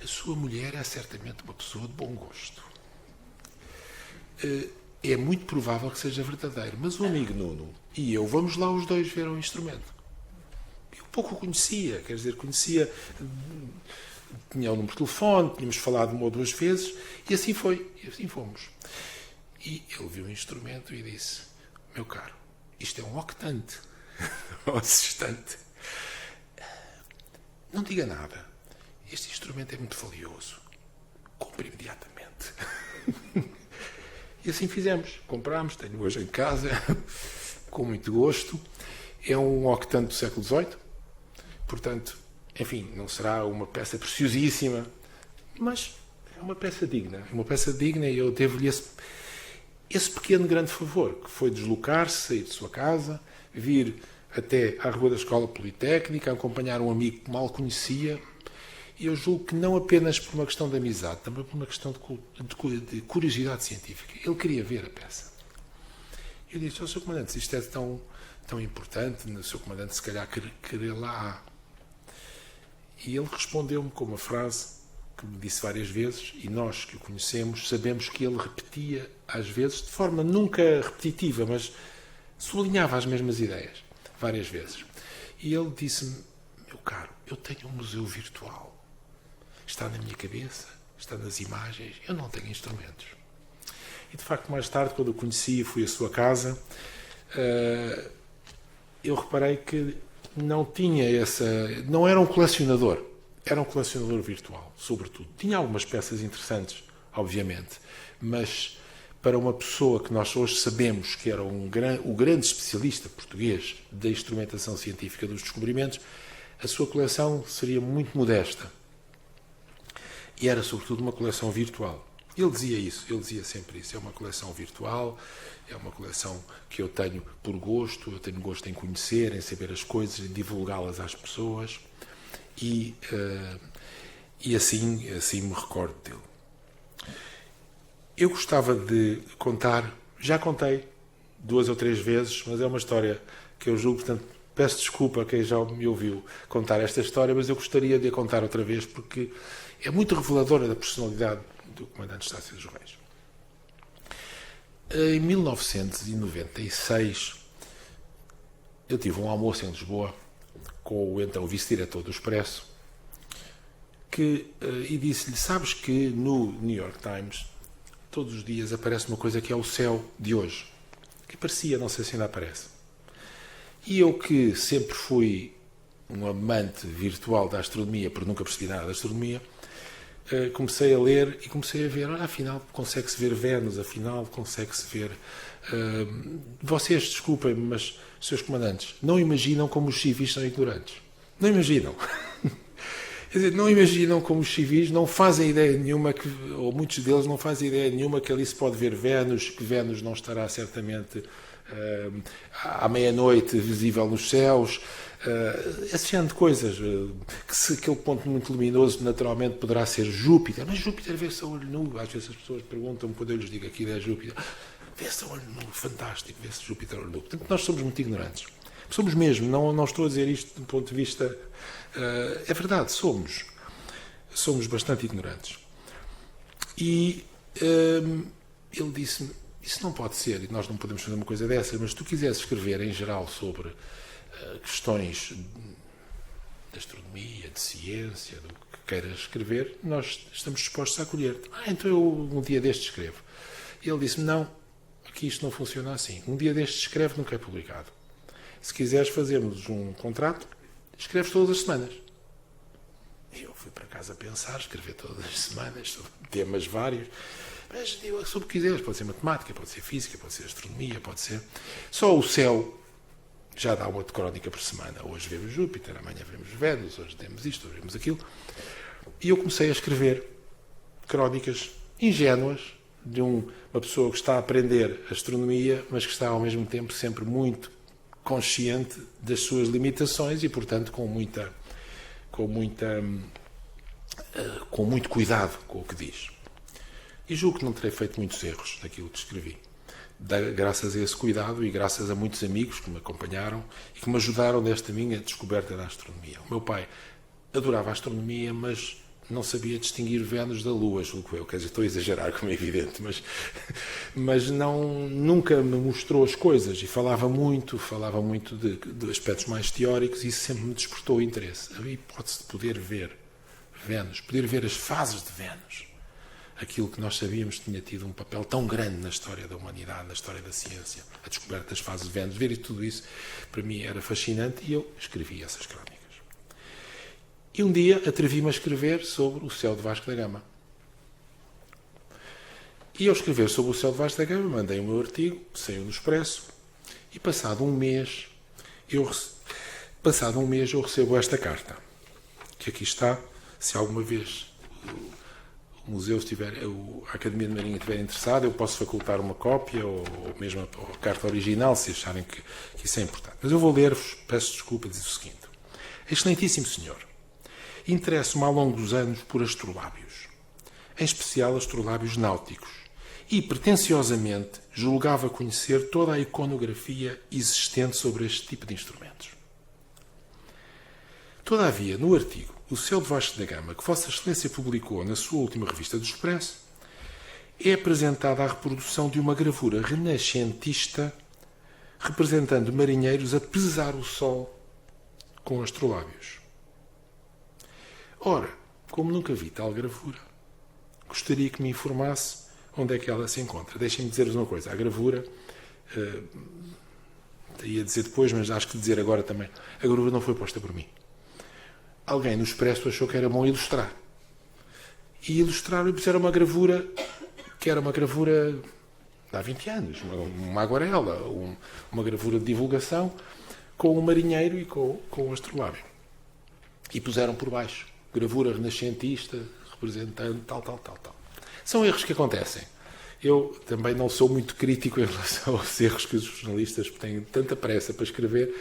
Speaker 2: A sua mulher é certamente uma pessoa de bom gosto. É muito provável que seja verdadeiro, mas o amigo Nuno e eu vamos lá os dois ver o instrumento. Eu pouco o conhecia, quer dizer, tinha o número de telefone, tínhamos falado uma ou duas vezes, e assim foi, e assim fomos. E ele viu o instrumento e disse: meu caro, isto é um octante, um assistente. Não diga nada, este instrumento é muito valioso, compre imediatamente. E assim fizemos, comprámos, tenho hoje em casa, com muito gosto. É um octante do século XVIII, portanto, enfim, não será uma peça preciosíssima, mas é uma peça digna. Uma peça digna, e eu devo-lhe esse pequeno grande favor, que foi deslocar-se, sair de sua casa, vir até à Rua da Escola Politécnica, acompanhar um amigo que mal conhecia. E eu julgo que não apenas por uma questão de amizade, também por uma questão de curiosidade científica. Ele queria ver a peça. Eu disse: Sr. Comandante, se isto é tão importante, o Sr. Comandante se calhar querer lá. E ele respondeu-me com uma frase que me disse várias vezes, e nós que o conhecemos sabemos que ele repetia às vezes, de forma nunca repetitiva, mas sublinhava as mesmas ideias, várias vezes. E ele disse-me: meu caro, eu tenho um museu virtual. Está na minha cabeça, está nas imagens, eu não tenho instrumentos. E de facto, mais tarde, quando o conheci e fui à sua casa, eu reparei que não era um colecionador, era um colecionador virtual, sobretudo. Tinha algumas peças interessantes, obviamente, mas para uma pessoa que nós hoje sabemos que era o grande especialista português da instrumentação científica dos descobrimentos, a sua coleção seria muito modesta. E era, sobretudo, uma coleção virtual. Ele dizia isso, ele dizia sempre isso. É uma coleção virtual, é uma coleção que eu tenho por gosto, eu tenho gosto em conhecer, em saber as coisas, em divulgá-las às pessoas. E assim me recordo dele. Eu gostava de contar, já contei 2 ou 3 vezes, mas é uma história que eu julgo, portanto, peço desculpa a quem já me ouviu contar esta história, mas eu gostaria de a contar outra vez porque é muito reveladora da personalidade do Comandante Estácio dos Reis. Em 1996, eu tive um almoço em Lisboa com o então vice-diretor do Expresso e disse-lhe: sabes que no New York Times todos os dias aparece uma coisa que é o céu de hoje, que aparecia, não sei se ainda aparece. E eu, que sempre fui um amante virtual da astronomia, porque nunca percebi nada da astronomia, comecei a ler e comecei a ver: afinal consegue-se ver Vênus, afinal consegue-se ver... vocês, desculpem-me, mas, seus comandantes, não imaginam como os civis são ignorantes. Não imaginam. Quer dizer, não imaginam como os civis não fazem ideia nenhuma, ou muitos deles não fazem ideia nenhuma que ali se pode ver Vênus, que Vênus não estará certamente à meia-noite visível nos céus, esse género de coisas, que se aquele ponto muito luminoso naturalmente poderá ser Júpiter, mas Júpiter vê-se a olho nu. Às vezes as pessoas perguntam-me, quando eu lhes digo aquilo é Júpiter, vê-se a olho nu, fantástico, vê-se Júpiter a olho nu. Portanto, nós somos muito ignorantes. Somos mesmo, não estou a dizer isto do ponto de vista... é verdade, somos bastante ignorantes. E ele disse-me: isso não pode ser, e nós não podemos fazer uma coisa dessas, mas se tu quiseres escrever em geral sobre questões de astronomia, de ciência, do que queiras escrever, nós estamos dispostos a acolher-te. Então eu um dia destes escrevo. E ele disse-me: não, aqui isto não funciona assim. Um dia destes escreve, nunca é publicado. Se quiseres fazermos um contrato, escreves todas as semanas. E eu fui para casa a pensar, escrever todas as semanas, sobre temas vários. Mas digo, sobre o que quiseres, pode ser matemática, pode ser física, pode ser astronomia, pode ser... Só o céu já dá uma crónica por semana. Hoje vemos Júpiter, amanhã vemos Vênus, hoje temos isto, hoje vemos aquilo. E eu comecei a escrever crónicas ingênuas de uma pessoa que está a aprender astronomia, mas que está ao mesmo tempo sempre muito consciente das suas limitações e, portanto, com muito cuidado com o que diz. E julgo que não terei feito muitos erros naquilo que escrevi. Graças a esse cuidado e graças a muitos amigos que me acompanharam e que me ajudaram nesta minha descoberta da astronomia. O meu pai adorava a astronomia, mas não sabia distinguir Vênus da Lua, julgo eu. Quer dizer, estou a exagerar, como é evidente, mas nunca me mostrou as coisas e falava muito de aspectos mais teóricos e isso sempre me despertou o interesse. A hipótese de poder ver Vênus, poder ver as fases de Vênus, aquilo que nós sabíamos tinha tido um papel tão grande na história da humanidade, na história da ciência, a descoberta das fases de Vênus, ver tudo isso, para mim era fascinante e eu escrevi essas crónicas. E um dia atrevi-me a escrever sobre o céu de Vasco da Gama. E ao escrever sobre o céu de Vasco da Gama, mandei o meu artigo, saiu no Expresso, e passado um mês eu recebo esta carta, que aqui está, se alguma vez o museu a Academia de Marinha estiver interessada, eu posso facultar uma cópia ou mesmo a carta original, se acharem que isso é importante. Mas eu vou ler-vos, peço desculpa, diz o seguinte. Excelentíssimo Senhor, interesso-me ao longo dos anos por astrolábios, em especial astrolábios náuticos, e, pretenciosamente, julgava conhecer toda a iconografia existente sobre este tipo de instrumentos. Todavia, no artigo O Céu de Vasco da Gama, que Vossa Excelência publicou na sua última revista do Expresso, é apresentada a reprodução de uma gravura renascentista representando marinheiros a pesar o sol com astrolábios. Ora, como nunca vi tal gravura, gostaria que me informasse onde é que ela se encontra. Deixem-me dizer-vos uma coisa. A gravura, ia dizer depois, mas acho que dizer agora também, a gravura não foi posta por mim. Alguém no Expresso achou que era bom ilustrar. E ilustraram e puseram uma gravura que era uma gravura de há 20 anos, uma aguarela, uma gravura de divulgação com o marinheiro e com o astrolábio. E puseram por baixo gravura renascentista, representando tal. São erros que acontecem. Eu também não sou muito crítico em relação aos erros que os jornalistas têm tanta pressa para escrever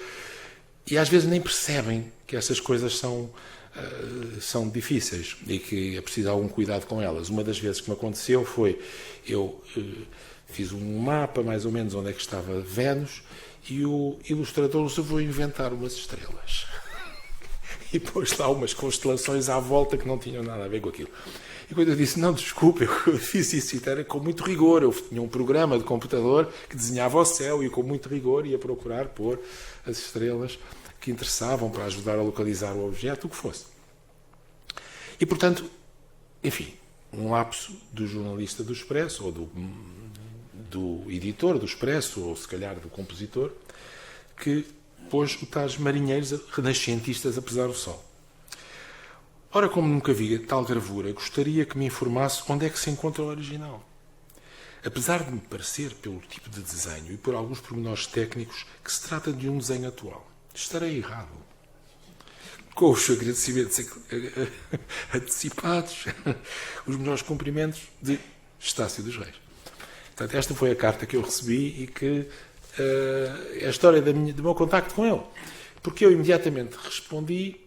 Speaker 2: e às vezes nem percebem que essas coisas são difíceis e que é preciso algum cuidado com elas. Uma das vezes que me aconteceu foi, eu fiz um mapa mais ou menos onde é que estava Vênus e o ilustrador resolveu inventar umas estrelas. E pôs lá umas constelações à volta que não tinham nada a ver com aquilo. E quando eu disse, não, desculpe, eu fiz isso era com muito rigor. Eu tinha um programa de computador que desenhava o céu e com muito rigor ia procurar pôr as estrelas que interessavam para ajudar a localizar o objeto, o que fosse. E, portanto, enfim, um lapso do jornalista do Expresso, ou do editor do Expresso, ou se calhar do compositor, que pôs os tais marinheiros renascentistas a pesar o sol. Ora, como nunca vi tal gravura, gostaria que me informasse onde é que se encontra o original. Apesar de me parecer, pelo tipo de desenho e por alguns pormenores técnicos, que se trata de um desenho atual. Estarei errado. Com os agradecimentos antecipados, os melhores cumprimentos de Estácio dos Reis. Portanto, esta foi a carta que eu recebi e que é a história do meu contacto com ele. Porque eu imediatamente respondi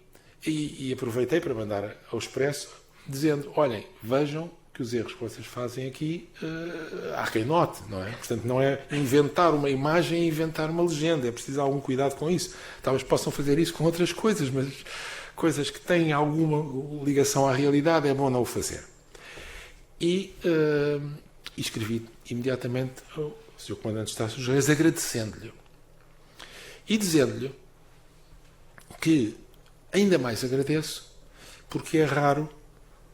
Speaker 2: e aproveitei para mandar ao Expresso, dizendo, olhem, vejam que os erros que vocês fazem aqui, há quem note, não é? Portanto, não é inventar uma imagem e inventar uma legenda, é preciso algum cuidado com isso. Talvez possam fazer isso com outras coisas, mas coisas que têm alguma ligação à realidade é bom não o fazer. E escrevi imediatamente ao Sr. Comandante Estácio dos Reis agradecendo-lhe. E dizendo-lhe que ainda mais agradeço porque é raro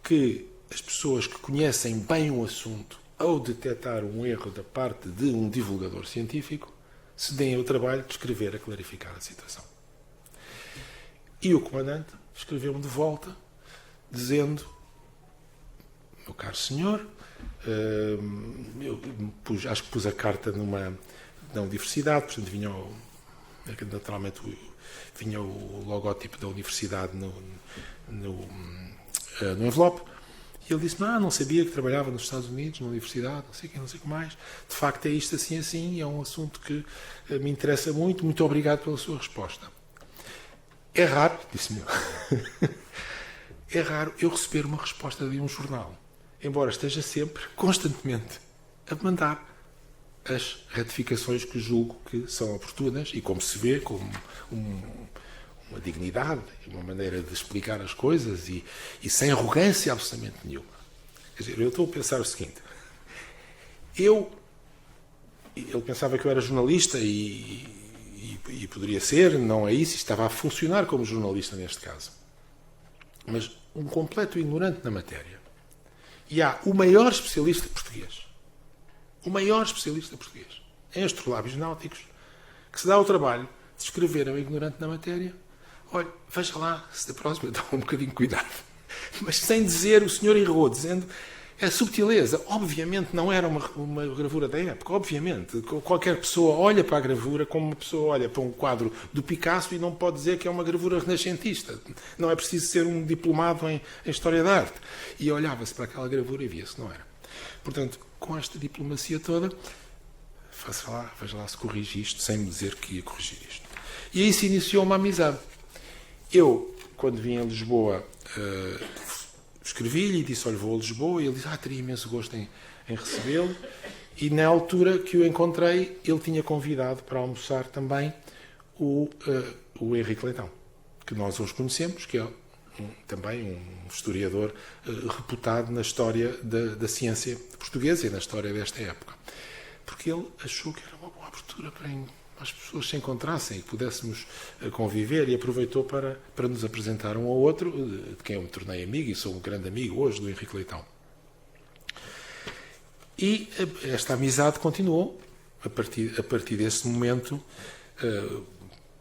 Speaker 2: que as pessoas que conhecem bem um assunto, ao detectar um erro da parte de um divulgador científico, se deem ao trabalho de escrever a clarificar a situação. E o comandante escreveu-me de volta, dizendo, meu caro senhor, acho que pus a carta na universidade, portanto naturalmente vinha o logótipo da universidade no envelope. E ele disse, não sabia que trabalhava nos Estados Unidos, na universidade, não sei o que mais. De facto é isto assim, é um assunto que me interessa muito, muito obrigado pela sua resposta. É raro, disse-me é raro eu receber uma resposta de um jornal, embora esteja sempre, constantemente, a mandar as retificações que julgo que são oportunas e, como se vê, como uma dignidade, uma maneira de explicar as coisas e sem arrogância absolutamente nenhuma. Quer dizer, eu estou a pensar o seguinte. Ele pensava que eu era jornalista e poderia ser, não é isso, estava a funcionar como jornalista neste caso. Mas um completo ignorante na matéria. E há o maior especialista português. O maior especialista português em astrolábios náuticos que se dá ao trabalho de escrever ao ignorante na matéria. Olha, veja lá, se da próxima dá um bocadinho de cuidado. Mas sem dizer, o senhor errou, dizendo a subtileza. Obviamente não era uma gravura da época, obviamente. Qualquer pessoa olha para a gravura como uma pessoa olha para um quadro do Picasso e não pode dizer que é uma gravura renascentista. Não é preciso ser um diplomado em História da Arte. E olhava-se para aquela gravura e via-se que não era. Portanto, com esta diplomacia toda, veja lá se corrige isto, sem me dizer que ia corrigir isto. E aí se iniciou uma amizade. Eu, quando vim a Lisboa, escrevi-lhe e disse, olha, vou a Lisboa, e ele disse, teria imenso gosto em recebê-lo. E na altura que o encontrei, ele tinha convidado para almoçar também o Henrique Leitão, que nós hoje conhecemos, que é também um historiador reputado na história da ciência portuguesa e na história desta época. Porque ele achou que era uma boa abertura para as pessoas se encontrassem e que pudéssemos conviver, e aproveitou para nos apresentar um ao outro, de quem eu me tornei amigo e sou um grande amigo hoje, do Henrique Leitão. E esta amizade continuou a partir desse momento,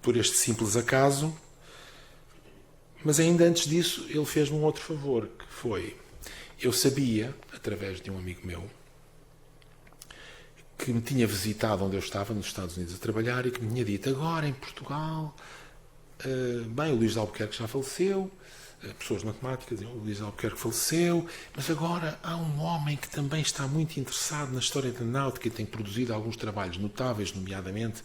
Speaker 2: por este simples acaso. Mas ainda antes disso, ele fez-me um outro favor, que foi, eu sabia, através de um amigo meu, que me tinha visitado onde eu estava, nos Estados Unidos, a trabalhar, e que me tinha dito, agora em Portugal, bem, o Luís de Albuquerque já faleceu, pessoas matemáticas, o Luís de Albuquerque faleceu, mas agora há um homem que também está muito interessado na história da náutica e tem produzido alguns trabalhos notáveis, nomeadamente,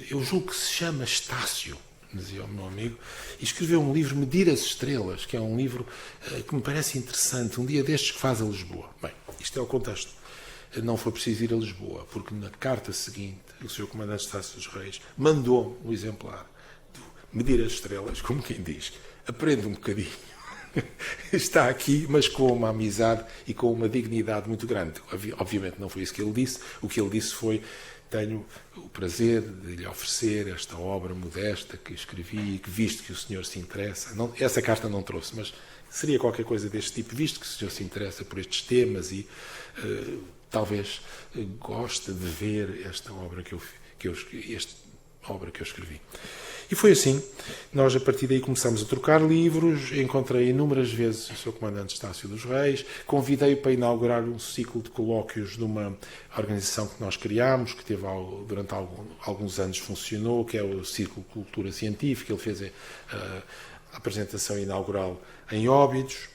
Speaker 2: eu julgo que se chama Estácio, dizia o meu amigo, e escreveu um livro, Medir as Estrelas, que é um livro que me parece interessante, um dia destes que faz a Lisboa. Bem, isto é o contexto. Não foi preciso ir a Lisboa, porque na carta seguinte, o Sr. Comandante de Estácio dos Reis mandou-me um exemplar do Medir as Estrelas, como quem diz, aprende um bocadinho. Está aqui, mas com uma amizade e com uma dignidade muito grande. Obviamente não foi isso que ele disse. O que ele disse foi, tenho o prazer de lhe oferecer esta obra modesta que escrevi e que, visto que o senhor se interessa, essa carta não trouxe, mas seria qualquer coisa deste tipo, visto que o senhor se interessa por estes temas e talvez goste de ver esta obra que eu escrevi. E foi assim. Nós, a partir daí, começámos a trocar livros. Encontrei inúmeras vezes o Sr. Comandante Estácio dos Reis. Convidei-o para inaugurar um ciclo de colóquios numa organização que nós criámos, que teve durante alguns anos funcionou, que é o Círculo de Cultura Científica. Ele fez a apresentação inaugural em Óbidos.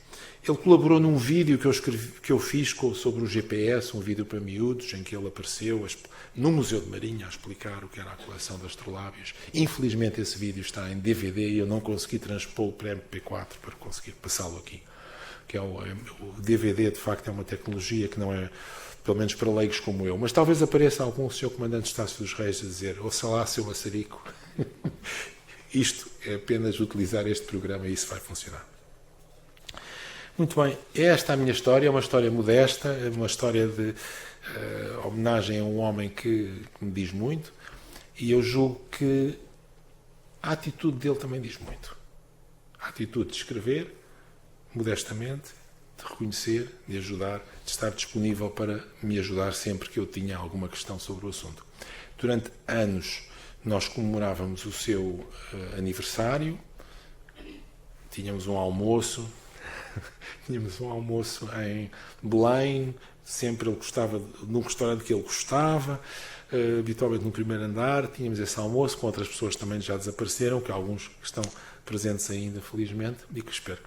Speaker 2: Ele colaborou num vídeo que eu fiz sobre o GPS, um vídeo para miúdos, em que ele apareceu no Museu de Marinha a explicar o que era a coleção de astrolábios. Infelizmente esse vídeo está em DVD e eu não consegui transpô-lo para MP4 para conseguir passá-lo aqui. Que o DVD, de facto, é uma tecnologia que não é, pelo menos para leigos como eu, mas talvez apareça algum Sr. Comandante Estácio dos Reis a dizer, ouça lá, seu maçarico, isto é apenas utilizar este programa e isso vai funcionar. Muito bem, esta é a minha história, é uma história modesta, é uma história de homenagem a um homem que me diz muito, e eu julgo que a atitude dele também diz muito. A atitude de escrever, modestamente, de reconhecer, de ajudar, de estar disponível para me ajudar sempre que eu tinha alguma questão sobre o assunto. Durante anos nós comemorávamos o seu aniversário, tínhamos um almoço em Belém, sempre ele gostava, num restaurante que ele gostava, habitualmente no primeiro andar, tínhamos esse almoço com outras pessoas que também já desapareceram, que alguns estão presentes ainda, felizmente, e que espero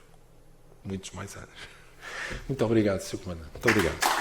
Speaker 2: muitos mais anos. Muito obrigado, Sr. Comandante. Muito obrigado.